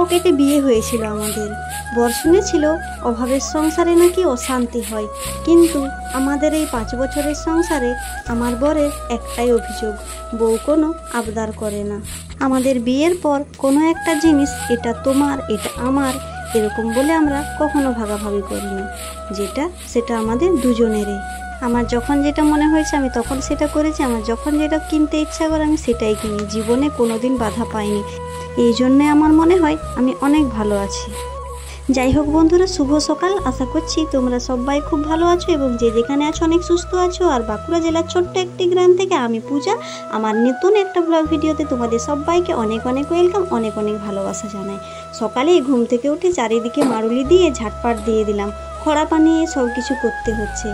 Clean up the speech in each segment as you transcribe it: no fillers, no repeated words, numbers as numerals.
পকেটে বিয়ে হয়েছিল আমাদের। বর শুনেছিল অভাবের সংসারে নাকি অশান্তি হয়, কিন্তু আমাদের এই 5 বছরের সংসারে আমার বরের একটাই অভিযোগ, বউ কোনো আবদার করে না। আমাদের বিয়ের পর কোনো একটা জিনিস এটা তোমার এটা আমার এরকম বলে আমরা কখনো ভাগাভাগি করিনি, সেটা আমাদের দুজনেরই। আমার যখন যেটা মনে হয়েছে আমি তখন সেটা করেছি, আমার যখন যেটা কিনতে ইচ্ছা করে আমি সেটাই কিনি। জীবনে কোনোদিন বাধা পাইনি, এই জন্যে আমার মনে হয় আমি অনেক ভালো আছি। যাই হোক বন্ধুরা, শুভ সকাল। আশা করছি তোমরা সবাই খুব ভালো আছো এবং যে যেখানে আছো অনেক সুস্থ আছো। আর বাঁকুড়া জেলার ছোট্ট একটি গ্রাম থেকে আমি পূজা, আমার নতুন একটা ব্লগ ভিডিওতে তোমাদের সবাইকে অনেক অনেক ওয়েলকাম, অনেক অনেক ভালোবাসা জানাই। সকালেই ঘুম থেকে উঠে চারিদিকে মারুলি দিয়ে ঝাটপাট দিয়ে দিলাম। খরা পানিয়ে সব কিছু করতে হচ্ছে,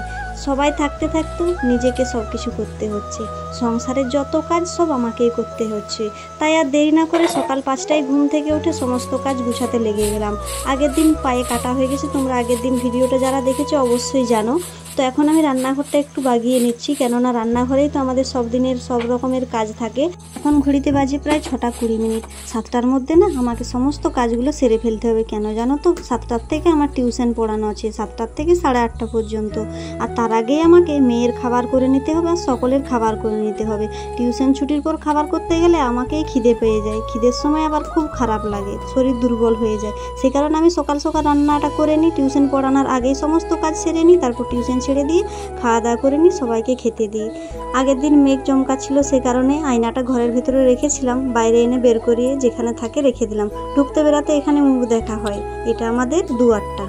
সবাই থাকতে থাকতেও নিজেকে সব কিছু করতে হচ্ছে। সংসারের যত কাজ সব আমাকেই করতে হচ্ছে, তাই আর দেরি না করে সকাল 5টায় ঘুম থেকে উঠে সমস্ত কাজ গুছাতে লেগে গেলাম। আগের দিন পায়ে কাটা হয়ে গেছে, তোমরা আগের দিন ভিডিওটা যারা দেখেছো অবশ্যই জানো। তো এখন আমি রান্নাঘরটা একটু বাগিয়ে নিচ্ছি, কেননা রান্নাঘরেই তো আমাদের সব দিনের সব রকমের কাজ থাকে। এখন ঘড়িতে বাজে প্রায় 6টা 20 মিনিট। 7টার মধ্যে না আমাকে সমস্ত কাজগুলো সেরে ফেলতে হবে। কেন জানো তো, 7টার থেকে আমার টিউশন পড়ানো আছে, 7টার থেকে 8:30 পর্যন্ত। আর তার আগেই আমাকে মেয়ের খাবার করে নিতে হবে আর সকলের খাবার করে নিতে হবে। টিউশন ছুটির পর খাবার করতে গেলে আমাকেই খিদে পেয়ে যায়, খিদের সময় আবার খুব খারাপ লাগে, শরীর দুর্বল হয়ে যায়। সেই কারণে আমি সকাল সকাল রান্নাটা করে নিই, টিউশন পড়ানোর আগেই সমস্ত কাজ সেরে নিই, তারপর টিউশন ছেড়ে দিয়ে খাওয়া দাওয়া করে নিই, সবাইকে খেতে দিই। আগের দিন মেঘ চমকা ছিল, সে কারণে আয়নাটা ঘরের ভিতরে রেখেছিলাম, বাইরে এনে বের করিয়ে যেখানে থাকে রেখে দিলাম। ঢুকতে বেরাতে এখানে মুখ দেখা হয়, এটা আমাদের দুয়ারটা।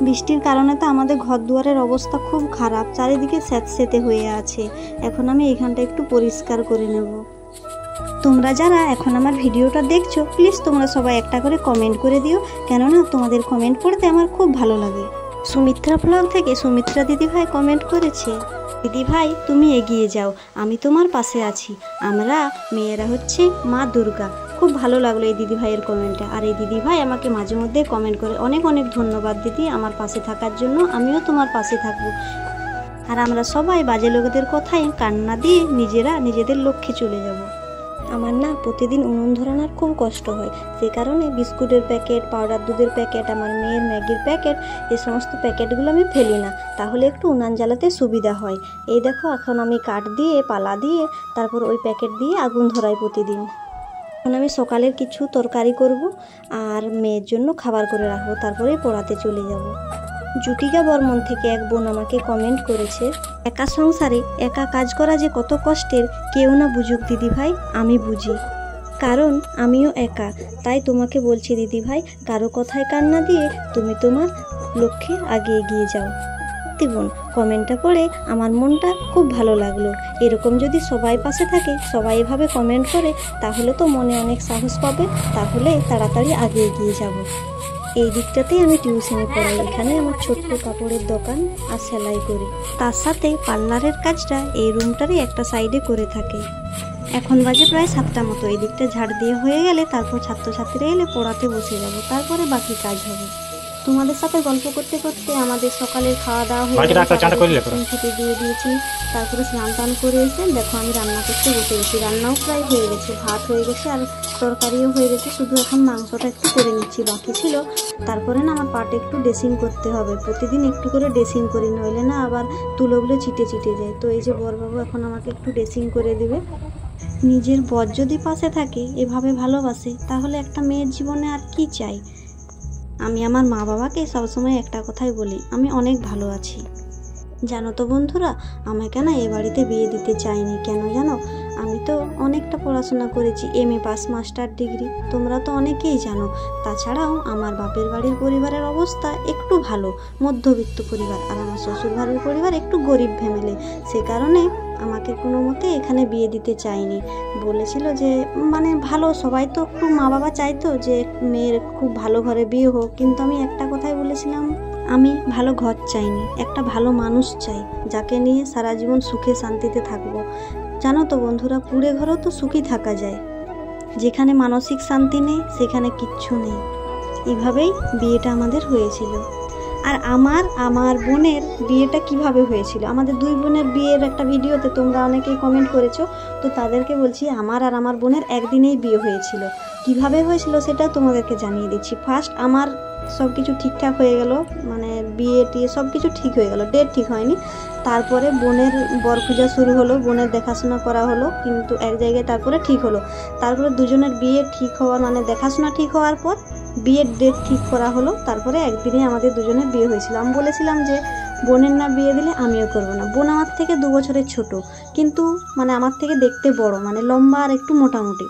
বৃষ্টির কারণে তো আমাদের ঘর দুয়ারের অবস্থা খুব খারাপ, চারিদিকে স্যাঁতসেঁতে হয়ে আছে। এখন আমি এখানটা একটু পরিষ্কার করে নেব। তোমরা যারা এখন আমার ভিডিওটা দেখছো প্লিজ তোমরা সবাই একটা করে কমেন্ট করে দিও, কেননা তোমাদের কমেন্ট পড়তে আমার খুব ভালো লাগে। সুমিত্রা ব্লগ থেকে সুমিত্রা দিদিভাই কমেন্ট করেছে, দিদিভাই তুমি এগিয়ে যাও, আমি তোমার পাশে আছি, আমরা মেয়েরা হচ্ছে মা দুর্গা। খুব ভালো লাগলো এই দিদিভাইয়ের কমেন্টটা। আর এই দিদিভাই আমাকে মাঝে মধ্যে কমেন্ট করে, অনেক অনেক ধন্যবাদ দিদি আমার পাশে থাকার জন্য, আমিও তোমার পাশে থাকবো। আর আমরা সবাই বাজে লোকদের কথায় কান্না দিয়ে নিজেদের লক্ষ্যে চলে যাব। আমার না প্রতিদিন উনুন ধরানোর খুব কষ্ট হয়, সেই কারণে বিস্কুটের প্যাকেট, পাউডার দুধের প্যাকেট, আমার মেয়ের ম্যাগির প্যাকেট, এই সমস্ত প্যাকেটগুলো আমি ফেলি না, তাহলে একটু উনান জ্বালাতে সুবিধা হয়। এই দেখো এখন আমি কাঠ দিয়ে পালা দিয়ে তারপর ওই প্যাকেট দিয়ে আগুন ধরাই প্রতিদিন। এখন আমি সকালের কিছু তরকারি করব আর মেয়ের জন্য খাবার করে রাখবো, তারপরে পড়াতে চলে যাব। জুটিকা বর্মন থেকে এক বোন আমাকে কমেন্ট করেছে, একা সংসারে একা কাজ করা যে কত কষ্টের কেউ না বুঝুক দিদিভাই, আমি বুঝি, কারণ আমিও একা। তাই তোমাকে বলছি দিদিভাই, কারো কথায় কান না দিয়ে তুমি তোমার লক্ষ্যে আগে এগিয়ে যাও। বোন কমেন্টটা পড়ে আমার মনটা খুব ভালো লাগলো। এরকম যদি সবাই পাশে থাকে, সবাই এভাবে কমেন্ট করে, তাহলে তো মনে অনেক সাহস পাবে, তাহলে তাড়াতাড়ি আগে এগিয়ে যাব। এই দিকটাতেই আমি টিউশনে পড়াই, এখানে আমার ছোট্ট কাপড়ের দোকান আর সেলাই করি, তার সাথে পার্লারের কাজটা এই রুমটারই একটা সাইডে করে থাকে। এখন বাজে প্রায় 7টা মতো। এই দিকটা ঝাড় দিয়ে হয়ে গেলে তারপর ছাত্রছাত্রীরা এলে পড়াতে বসে যাব, তারপরে বাকি কাজ হবে। তোমাদের সাথে গল্প করতে করতে আমাদের সকালের খাওয়া দাওয়া হয়ে খেতে দিয়ে দিয়েছি, তারপরে স্নান টান করে এসে দেখো আমি রান্না করতে বসে গেছি। রান্নাও প্রায় হয়ে গেছে, ভাত হয়ে গেছে আর তরকারিও হয়ে গেছে, শুধু এখন মাংসটা একটু করে নিচ্ছি, বাকি ছিল। তারপরে না আমার পাটে একটু ড্রেসিং করতে হবে, প্রতিদিন একটু করে ড্রেসিং করি, নইলে না আবার তুলোগুলো চিটে যায়। তো এই যে বরবাবু এখন আমাকে একটু ড্রেসিং করে দেবে। নিজের বর যদি পাশে থাকে, এভাবে ভালোবাসে, তাহলে একটা মেয়ের জীবনে আর কি চাই। আমি আমার মা বাবাকে সবসময় একটা কথাই বলি, আমি অনেক ভালো আছি। জানো তো বন্ধুরা, আমাকে না এ বাড়িতে বিয়ে দিতে চাইনি, কেন জানো? আমি তো অনেকটা পড়াশোনা করেছি, MA পাস, মাস্টার ডিগ্রি, তোমরা তো অনেকেই জানো। তাছাড়াও আমার বাপের বাড়ির পরিবারের অবস্থা একটু ভালো, মধ্যবিত্ত পরিবার, আর আমার শ্বশুর বাড়ির পরিবার একটু গরিব ফ্যামিলি। সে কারণে আমাকে কোনো মতে এখানে বিয়ে দিতে চাইনি। বলেছিল যে মানে ভালো, সবাই তো একটু মা বাবা চাইতো যে মেয়ের খুব ভালো ঘরে বিয়ে হোক, কিন্তু আমি একটা কথাই বলেছিলাম, আমি ভালো ঘর চাইনি, একটা ভালো মানুষ চাই, যাকে নিয়ে সারা জীবন সুখে শান্তিতে থাকবো। জানো তো বন্ধুরা, কুঁড়ে ঘরেও তো সুখী থাকা যায়, যেখানে মানসিক শান্তি নেই সেখানে কিচ্ছু নেই। এইভাবেই বিয়েটা আমাদের হয়েছিল। আর আমার বোনের বিয়েটা কিভাবে হয়েছিল, আমাদের দুই বোনের বিয়ের একটা ভিডিওতে তোমরা অনেকেই কমেন্ট করেছো, তো তাদেরকে বলছি আমার আর আমার বোনের একদিনেই বিয়ে হয়েছিল। তো কিভাবে হয়েছিল সেটা তোমাদেরকে জানিয়ে দিচ্ছি। ফার্স্ট আমার সব কিছু ঠিকঠাক হয়ে গেল, মানে বিয়ে টিয়ে সব কিছু ঠিক হয়ে গেল, ডেট ঠিক হয়নি। তারপরে বোনের বর পূজা শুরু হলো, বোনের দেখাশোনা করা হলো কিন্তু এক জায়গায়, তারপরে ঠিক হলো। তারপরে দুজনের বিয়ে ঠিক হওয়ার মানে দেখাশোনা ঠিক হওয়ার পর বিয়ের ডেট ঠিক করা হলো। তারপরে একদিনে আমাদের দুজনের বিয়ে হয়েছিল। আমি বলেছিলাম যে বোনের না বিয়ে দিলে আমিও করবো না। বোন আমার থেকে 2 বছরের ছোট, কিন্তু মানে আমার থেকে দেখতে বড়, মানে লম্বা আর একটু মোটামুটি।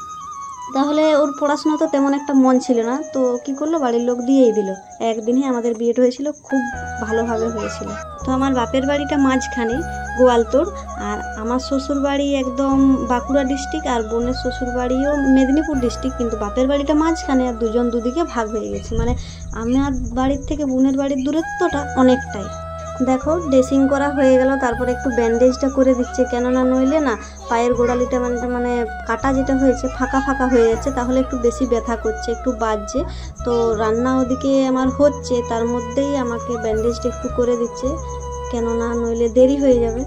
তাহলে ওর পড়াশোনা তো তেমন একটা মন ছিল না, তো কি করলো, বাড়ির লোক দিয়েই দিল। একদিনই আমাদের বিয়েটা হয়েছিল, খুব ভালোভাবে হয়েছিল। তো আমার বাপের বাড়িটা মাঝখানে গোয়ালতোড়, আর আমার শ্বশুর বাড়ি একদম বাঁকুড়া ডিস্ট্রিক্ট, আর বোনের শ্বশুর বাড়িও মেদিনীপুর ডিস্ট্রিক্ট, কিন্তু বাপের বাড়িটা মাঝখানে, আর দুজন দুদিকে ভাগ হয়ে গেছে। মানে আমার বাড়ির থেকে বোনের বাড়ির দূরত্বটা অনেকটাই। দেখো ড্রেসিং করা হয়ে গেল, তারপরে একটু ব্যান্ডেজটা করে দিচ্ছে, কেননা নইলে না পায়ের গোড়ালিটা মানে কাটা যেটা হয়েছে ফাঁকা ফাঁকা হয়ে যাচ্ছে, তাহলে একটু বেশি ব্যথা করছে, একটু বাজছে। তো রান্না ওদিকে আমার হচ্ছে, তার মধ্যেই আমাকে ব্যান্ডেজটা একটু করে দিচ্ছে, কেননা নইলে দেরি হয়ে যাবে।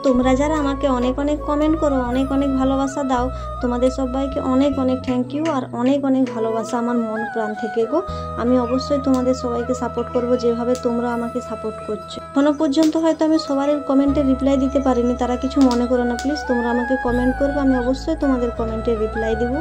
তোমরা যারা আমাকে অনেক অনেক কমেন্ট করো, অনেক অনেক ভালোবাসা দাও, তোমাদের সবাইকে অনেক অনেক থ্যাংক ইউ, আর অনেক অনেক ভালোবাসা আমার মন প্রাণ থেকে গো। আমি অবশ্যই তোমাদের সবাইকে সাপোর্ট করব যেভাবে তোমরা আমাকে সাপোর্ট করছো। এখনো পর্যন্ত হয়তো আমি সবার কমেন্টে রিপ্লাই দিতে পারিনি, তারা কিছু মনে করো না প্লিজ। তোমরা আমাকে কমেন্ট করবে, আমি অবশ্যই তোমাদের কমেন্টে রিপ্লাই দেবো।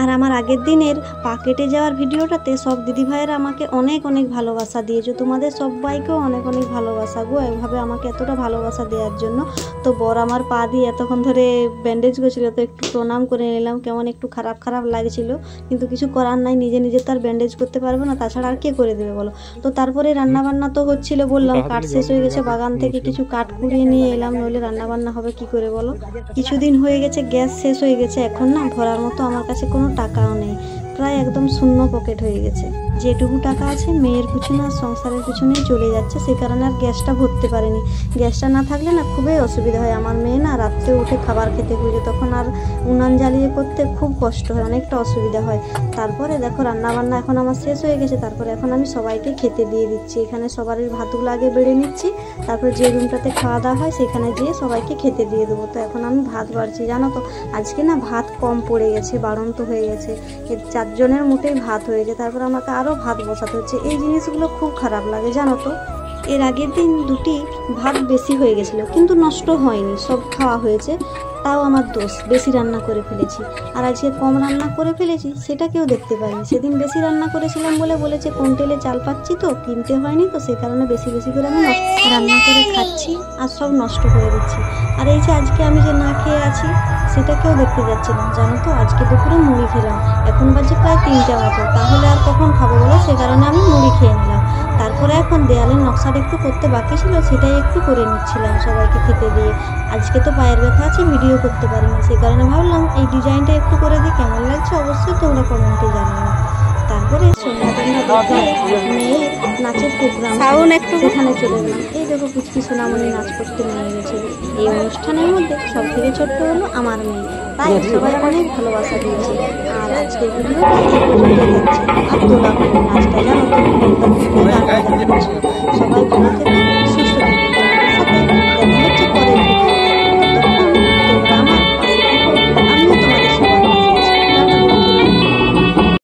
আর আমার আগের দিনের পা কেটে যাওয়ার ভিডিওটাতে সব দিদিভাইয়েরা আমাকে অনেক অনেক ভালোবাসা দিয়েছো, তোমাদের সবাইকেও অনেক অনেক ভালোবাসা গো, এভাবে আমাকে এতটা ভালোবাসা দেওয়ার জন্য। তো বর আমার পা দিয়ে এতক্ষণ ধরে ব্যান্ডেজ করেছিল, তো একটু প্রণাম করে নিলাম, কেমন একটু খারাপ খারাপ লাগছিল, কিন্তু কিছু করার নাই, নিজে নিজে তার ব্যান্ডেজ করতে পারবো না, তাছাড়া আর কে করে দেবে বলো। তো তারপরে রান্নাবান্না তো হচ্ছিল, বললাম কাঠ শেষ হয়ে গেছে, বাগান থেকে কিছু কাঠ কুড়িয়ে নিয়ে এলাম, নইলে রান্নাবান্না হবে কি করে বলো। কিছুদিন হয়ে গেছে গ্যাস শেষ হয়ে গেছে, এখন না ভরার মতো আমার কাছে কোনো টাকাও নেই, প্রায় একদম শূন্য পকেট হয়ে গেছে। যেটুকু টাকা আছে মেয়ের পিছনে আর সংসারের পিছনেই চলে যাচ্ছে, সে কারণে আর গ্যাসটা ভরতে পারিনি। গ্যাসটা না থাকলে না খুবই অসুবিধা হয়, আমার মেয়ে না রাত্রে উঠে খাবার খেতে খুঁজে, তখন আর উনান জ্বালিয়ে করতে খুব কষ্ট হয়, অনেকটা অসুবিধা হয়। তারপরে দেখো রান্নাবান্না এখন আমার শেষ হয়ে গেছে, তারপরে এখন আমি সবাইকে খেতে দিয়ে দিচ্ছি। এখানে সবারই ভাতগুলো আগে বেড়ে নিচ্ছি, তারপরে যে রুমটাতে খাওয়া দাওয়া হয় সেখানে যেয়ে সবাইকে খেতে দিয়ে দেবো। তো এখন আমি ভাত বাড়ছি, জানো তো আজকে না ভাত কম পড়ে গেছে, বাড়ন্ত হয়ে গেছে, 4 জনের মোটেই ভাত হয়েছে, তারপর আমাকে আরও ভাত বসাতে হচ্ছে। এই জিনিসগুলো খুব খারাপ লাগে জানো তো। এর আগের দিন 2টি ভাত বেশি হয়ে গেছিলো, কিন্তু নষ্ট হয়নি, সব খাওয়া হয়েছে, তাও আমার দোষ, বেশি রান্না করে ফেলেছি। আর আজকে কম রান্না করে ফেলেছি সেটা কেউ দেখতে পায়নি। সেদিন বেশি রান্না করেছিলাম বলে বলেছে কন্টেলে চাল পাচ্ছি তো, কিনতে হয়নি, তো সেই কারণে বেশি বেশি করে আমি রান্না করে খাচ্ছি আর সব নষ্ট করে দিচ্ছি। আর এই যে আজকে আমি যে না খেয়ে আছি সেটা কেউ দেখতে যাচ্ছে না, জানো তো। আজকে দুপুরে মুড়ি খেলাম, এখন বাজে প্রায় 3টা মতো, তাহলে আর কখন খাবো বলো, সে কারণে আমি মুড়ি খেয়ে নিলাম। তারপরে এখন দেয়ালের নকশাটা একটু করতে বাকি ছিল, সেটাই একটু করে নিচ্ছিলাম সবাইকে খেতে দিয়ে। আজকে তো পায়ের ব্যথা আছে, ভিডিও করতে পারিনি, সেই কারণে ভাবলাম এই ডিজাইনটা একটু করে দিই, কেমন লাগছে অবশ্যই তোমরা কমেন্টে জানিও। তারপরে মেয়ের নাচের প্রোগ্রাম সেখানে চলে গেলাম। এই দেখো পুচকি সোনামণি নাচ করতে নিয়ে গেছে। এই অনুষ্ঠানের মধ্যে সব থেকে ছোট্ট হলো আমার মেয়ে, তাই সবাই অনেক ভালোবাসা দিয়েছে। আর আজকের ভিডিওটা এই পর্যন্ত যাচ্ছে। আর তোলা হলো নাচটা, জানো তো একদম সবাই ভালো থেকে সুস্থ থাকবে। দেখা হচ্ছে পরের